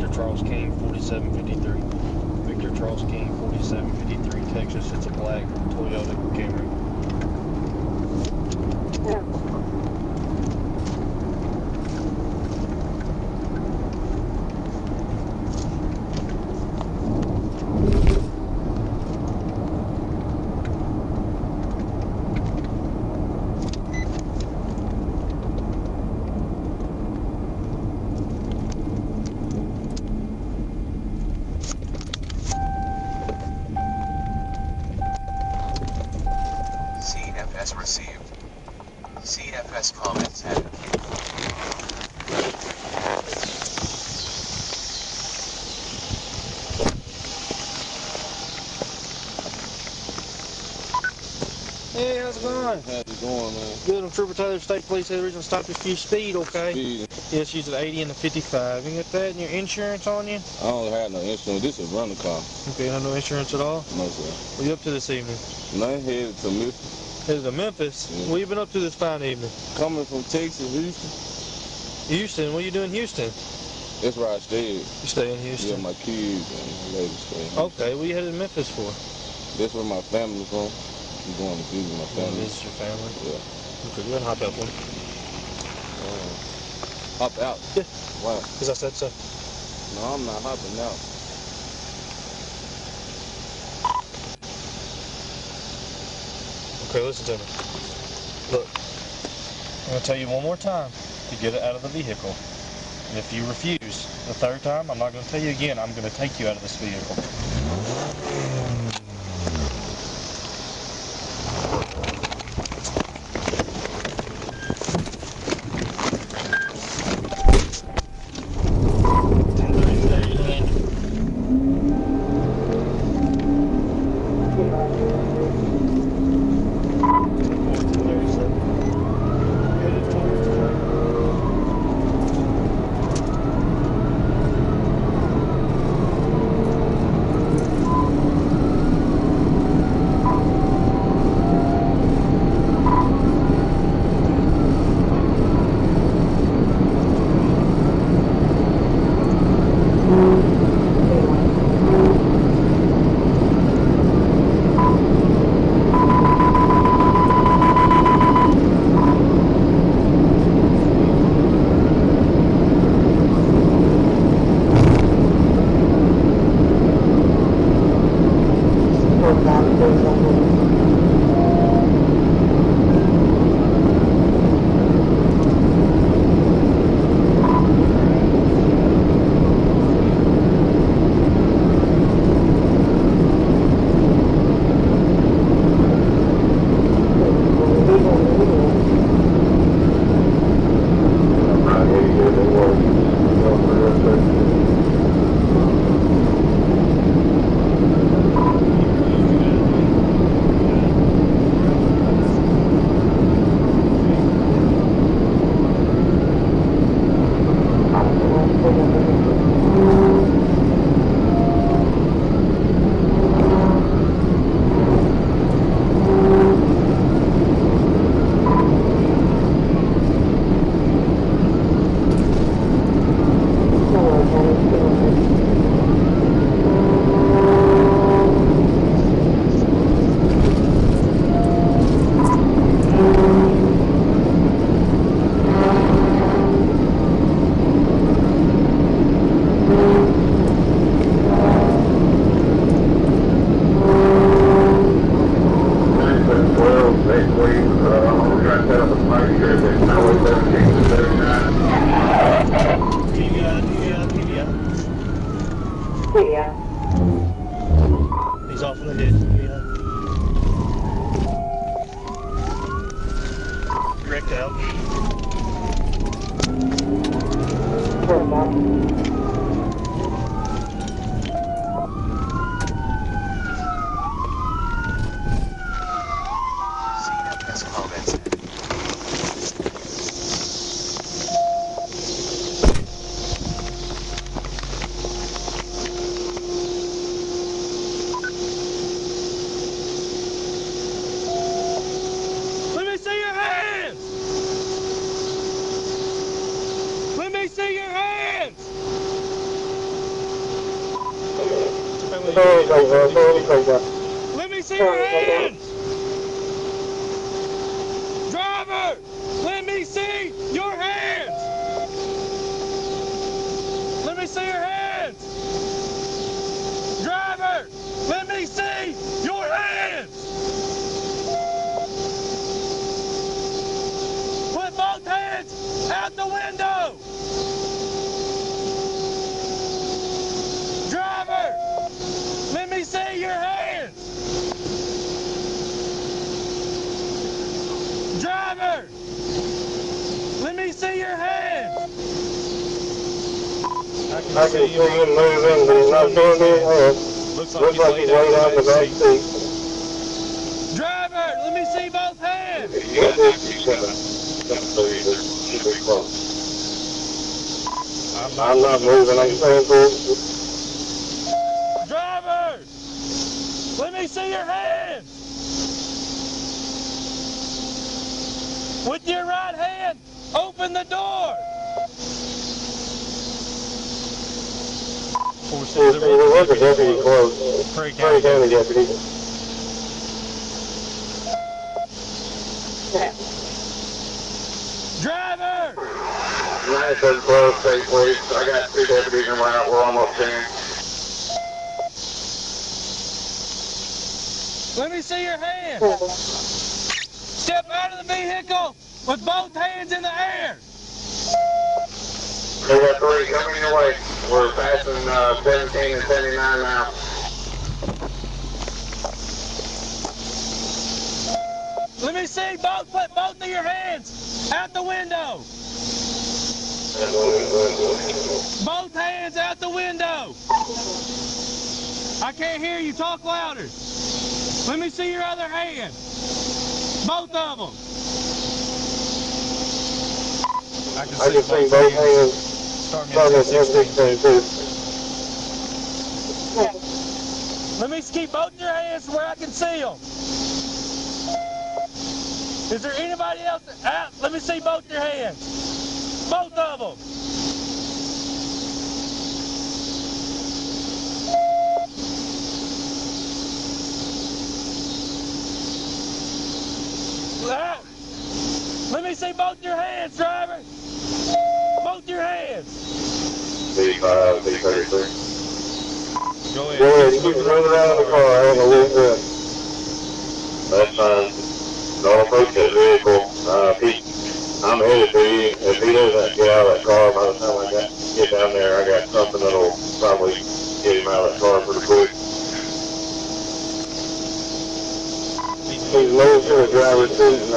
Victor Charles King 4753. Victor Charles King 4753, Texas. It's a black Toyota Camry. CFS received. CFS comments added. Hey, how's it going? How's it going, man? Good. I'm Trooper Taylor, State Police. Had a reason to stop you for your speed, okay? Speed. Yes, she's at 80 and the 55. You got that and your insurance on you? I don't have no insurance. This is a rental car. Okay, you have no insurance at all? No, sir. What are you up to this evening? Nothing headed to Memphis. Headed to Memphis? Yeah. What you been up to this fine evening? Coming from Texas, Houston. Houston? What are you doing in Houston? That's where I stayed. You stay in Houston? Yeah, my kids and my lady stay in Houston. Okay, what you headed to Memphis for? That's where my family from. I'm going to visit my You want family. to visit your family? Yeah. Okay, go ahead and hop out one. Hop out? Yeah. Why? Because I said so. No, I'm not hopping out. Okay, listen to me. Look, I'm going to tell you one more time to get it out of the vehicle. And if you refuse the third time, I'm not going to tell you again. I'm going to take you out of this vehicle. He's off in the head. Yeah. Wrecked out. CFS comments added. Let me see your hands! Let me see your hands! Let me see your hands! Driver! Let me see your hands! Let me see your hands! Driver! Let me see your hands! Put both hands out the window! Driver! Let me see your hands! Driver! Let me see your hands! I can see him moving, but he's not showing me his hands. Looks like he's laid out in the back seat. Driver, let me see both hands! I'm not moving, I'm staying put. Driver! Let me see your hands! With your right hand, open the door! 460, look at deputy close. Prairie County deputy. Driver! 97 close, stay please. I got 2 deputies in route, we're almost there. Let me see your hands! Step out of the vehicle with both hands in the air! We got 3 coming your way. We're passing 17 and 79 now. Let me see both, put both of your hands out the window! Both hands out the window! I can't hear you, talk louder! Let me see your other hand! Both of them! I can see both hands. Starting at 16 too. Let me keep both your hands where I can see them. Is there anybody else out? Let me see both your hands. Both of them. Let me see both your hands, driver. Both your hands. B5, B33. Go ahead. Go ahead, keep running around the car, I ain't gonna lose that. That's fine. Don't approach that vehicle. I'm headed to you. If he doesn't get out of that car by the time I get down there, I got something that'll probably get him out of that car pretty quick. He's low to the driver's seat and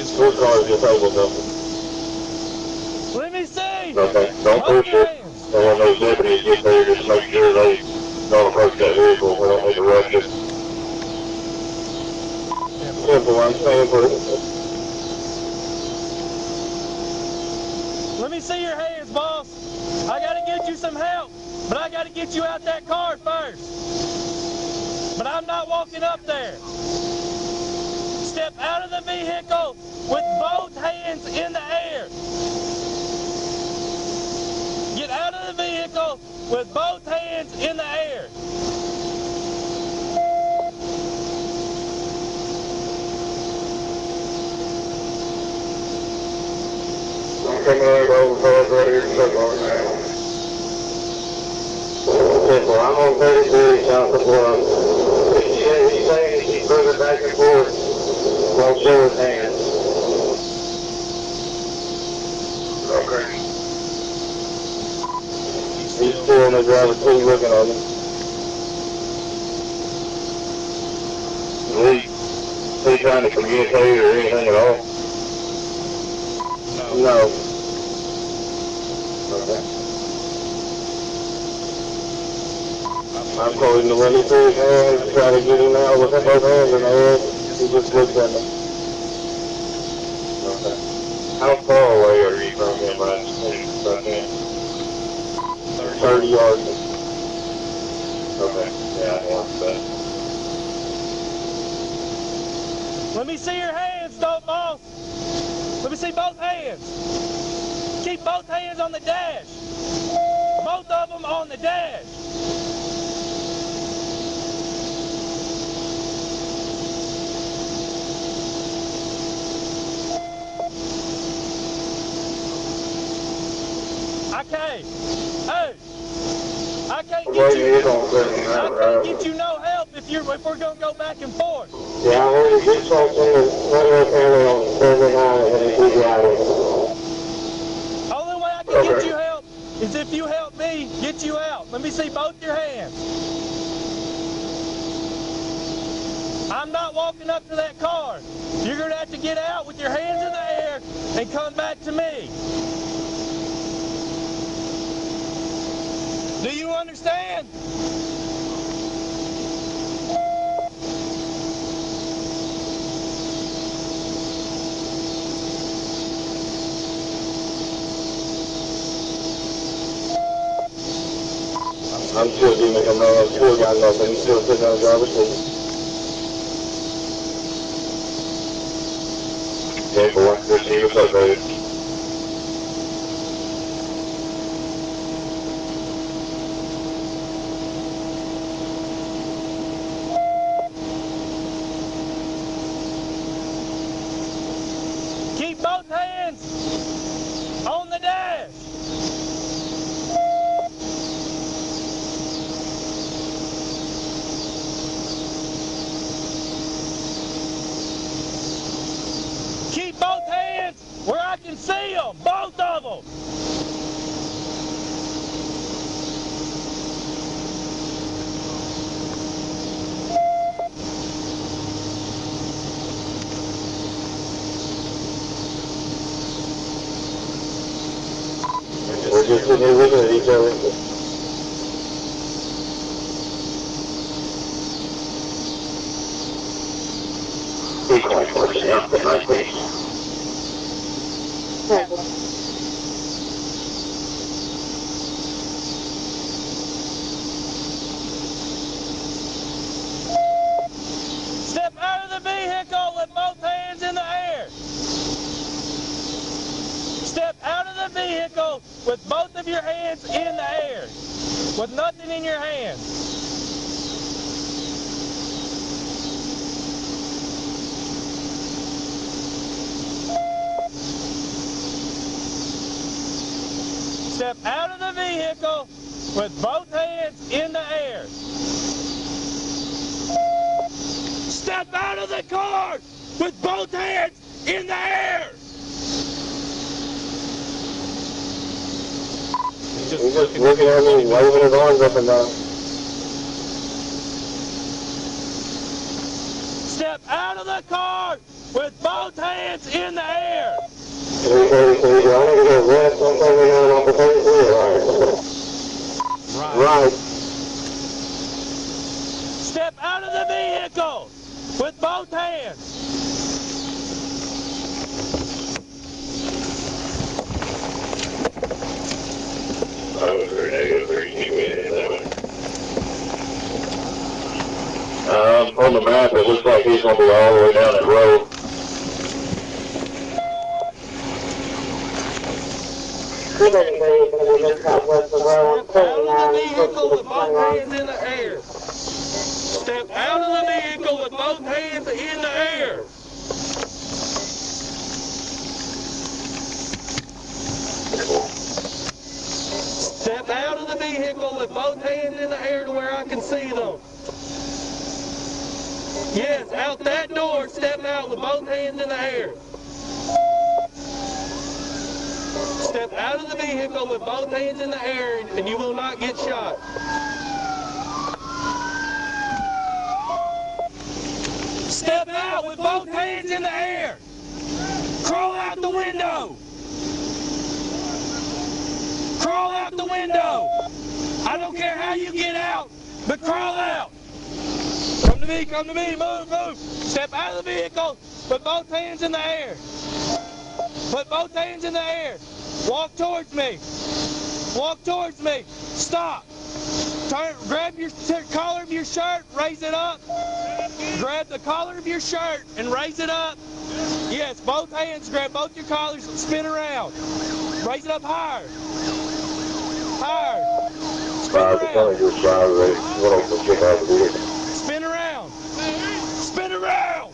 his car is disabled though. Let me see. Okay, don't push it. And when those deputies get there, just make sure they don't approach that vehicle. We don't need to rush it. Simple, I'm staying for it. Let me see your hands, boss. I gotta get you some help, but I gotta get you out that car first. But I'm not walking up there. Step out of the vehicle with both hands in the air. Get out of the vehicle with both hands in the air. I'm coming over right here to Southbound now. Simple, I'm on 33 south of Bluff. He's saying he's moving back and forth while show his hands. Okay. He's still in the driver's seat looking at him. Is he trying to communicate or anything at all? No. Okay. I'm holding the window through his hands, trying to get him out with both hands in the air. He just looks at me. Okay. How far away are you from him? I 30 yards. Okay. Yeah, I want that. Let me see your hands, boss. Let me see both hands. Keep both hands on the dash. Both both of them on the dash. Okay. Hey. I can't get you no help if we're gonna go back and forth. Yeah, I heard you talk to the radio camera on 39 and then keep you out of it. Only way I can get you help is if you help me get you out. Let me see both your hands. I'm not walking up to that car. You're gonna have to get out with your hands in the air and come back to me. Do you understand? I'm still doing it. I'm still got nothing. Still sitting on the driver's seat. 10-4. Good to see you. What's up, baby? Keep both hands on the dash. Keep both hands where I can see them, both of them. We're just sitting here looking at each other. Be quiet for a second. Nice day. Step out of the vehicle with both hands in the air. Step out of the vehicle with both of your hands in the air, with nothing in your hands. Step out of the vehicle with both hands in the air. Step out of the car with both hands in the air. He's just looking at me, waving his arms up and down. Step out of the car with both hands in the air. Right. Step out of the vehicle with both hands. On the map, it looks like he's going to be all the way down that road. Step out of the vehicle with both hands in the air. Step out of the vehicle with both hands in the air. Step out of the vehicle with both hands in the air to where I can see them. Yes, out that door, step out with both hands in the air. Step out of the vehicle with both hands in the air and you will not get shot. Step out with both hands in the air. Crawl out the window. Crawl out the window. I don't care how you get out, but crawl out. Come to me, move. Step out of the vehicle, put both hands in the air. Put both hands in the air. Walk towards me. Walk towards me. Stop. Grab your collar of your shirt, raise it up. Grab the collar of your shirt and raise it up. Yes, both hands, grab both your collars, spin around. Raise it up higher. Higher. 5, it's only your 5, right? One of them will get out of the vehicle. Spin around. Spin around.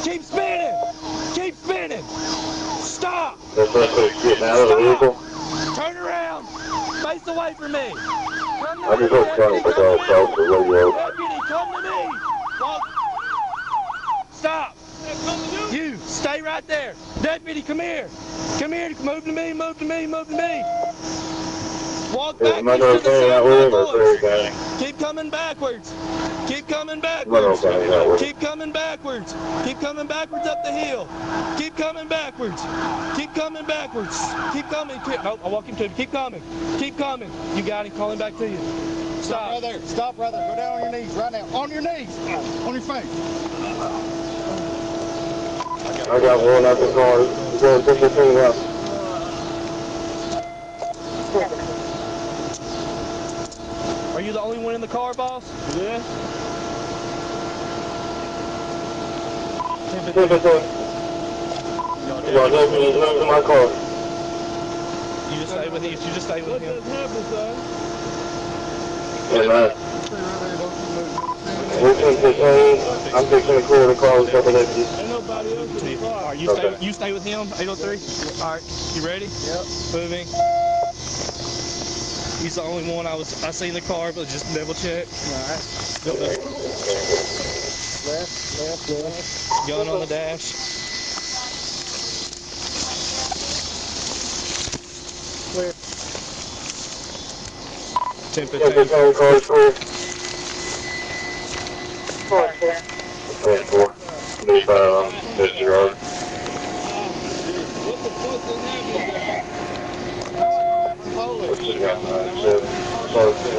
Keep spinning. Keep spinning. Stop. That's who's getting out of the vehicle. Turn around. Face away from me. Come to I just hope Sonny Deputy, puts all come talk to to the radio. me. Deputy, come to me. Walk. Stop. You, stay right there. Deputy, come here. Come here. Move to me, move to me, move to me. Walk Am I backwards going to to the hang out sound with of him my or Perry voice. County? Keep coming backwards. Keep coming I'm not backwards. going to hang out with him. Keep coming backwards. Keep coming backwards up the hill. Keep coming backwards. Keep coming backwards. Keep coming. Nope, I'll walk him to him. Keep coming. Keep coming. You got him. Call him back to you. Stop. Right there. Stop right there. Go down on your knees right now. On your knees. On your face. I got one out the car. We're going to take this thing out. Are you the only one in the car, boss? Yeah. Take this thing. Y'all help me to my car. You just stay with him. You just stay with him. What just happened, son? And we'll take this thing. I'm fixing to clear the car with a couple of these. Ain't nobody else in the car. All right, you stay with him, 803. All right, you ready? Yep. Moving. He's the only one I seen in the car, but just double check. Alright. Left. Gun on the dash. Clear. 10-15. Take this whole car clear. 10-4. Need 5 on Mr. Rodney. What the fuck just happened? What's the gun? 7.